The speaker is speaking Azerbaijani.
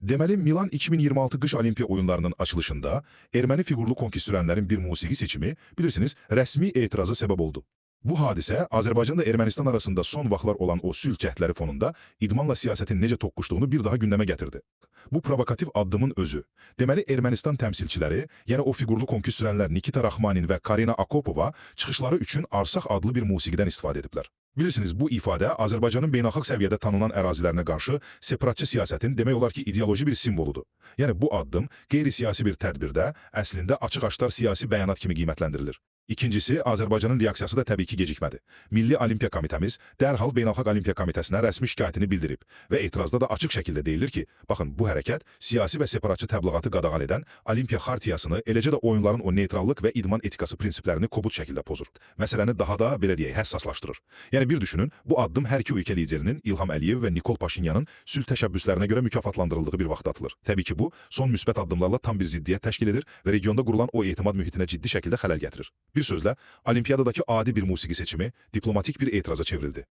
Deməli, Milan 2026 qış Olimpiya oyunlarının açılışında erməni fiqurlu konki sürənlərin bir musiqi seçimi, bilirsiniz, rəsmi etirazı səbəb oldu. Bu hadisə Azərbaycanla Ermənistan arasında son vaxtlar olan o sülh cəhdləri fonunda idmanla siyasətin necə toqquşduğunu bir daha gündəmə gətirdi. Bu provokativ addımın özü. Deməli, Ermənistan təmsilçiləri, yəni o fiqurlu konki sürənlər Nikita Raxmanin və Karina Akopova çıxışları üçün Arsaq adlı bir musiqidən istifadə ediblər. Bilirsiniz, bu ifadə Azərbaycanın beynəlxalq səviyyədə tanınan ərazilərinə qarşı separatçı siyasətin demək olar ki, ideoloji bir simvoludur. Yəni bu addım qeyri-siyasi bir tədbirdə əslində açıq-aşkar siyasi bəyanat kimi qiymətləndirilir. İkincisi, Azərbaycanın reaksiyası da təbii ki gecikmədi. Milli Olimpiya Komitəmiz dərhal Beynəlxalq Olimpiya Komitəsinə rəsmi şikayətini bildirib və etirazda da açıq şəkildə deyilir ki, baxın, bu hərəkət siyasi və separatçı təbliğatı qadağan edən Olimpiya Xartiyasını, eləcə də oyunların o neytrallıq və idman etikası prinsiplərini kobud şəkildə pozur. Məsələni daha da, belə deyək, həssaslaşdırır. Yəni bir düşünün, bu addım hər iki ölkə liderinin İlham Əliyev və Nikol Paşinyanın sülh təşəbbüslərinə görə mükafatlandırıldığı bir vaxtda atılır. Təbii ki, bu son müsbət addımlarla tam bir ziddiyyət təşkil edir və regionda qurulan o etimad mühitinə ciddi şəkildə xələl gətirir. Bir sözlə, Olimpiyadadakı adi bir musiqi seçimi diplomatik bir etiraza çevrildi.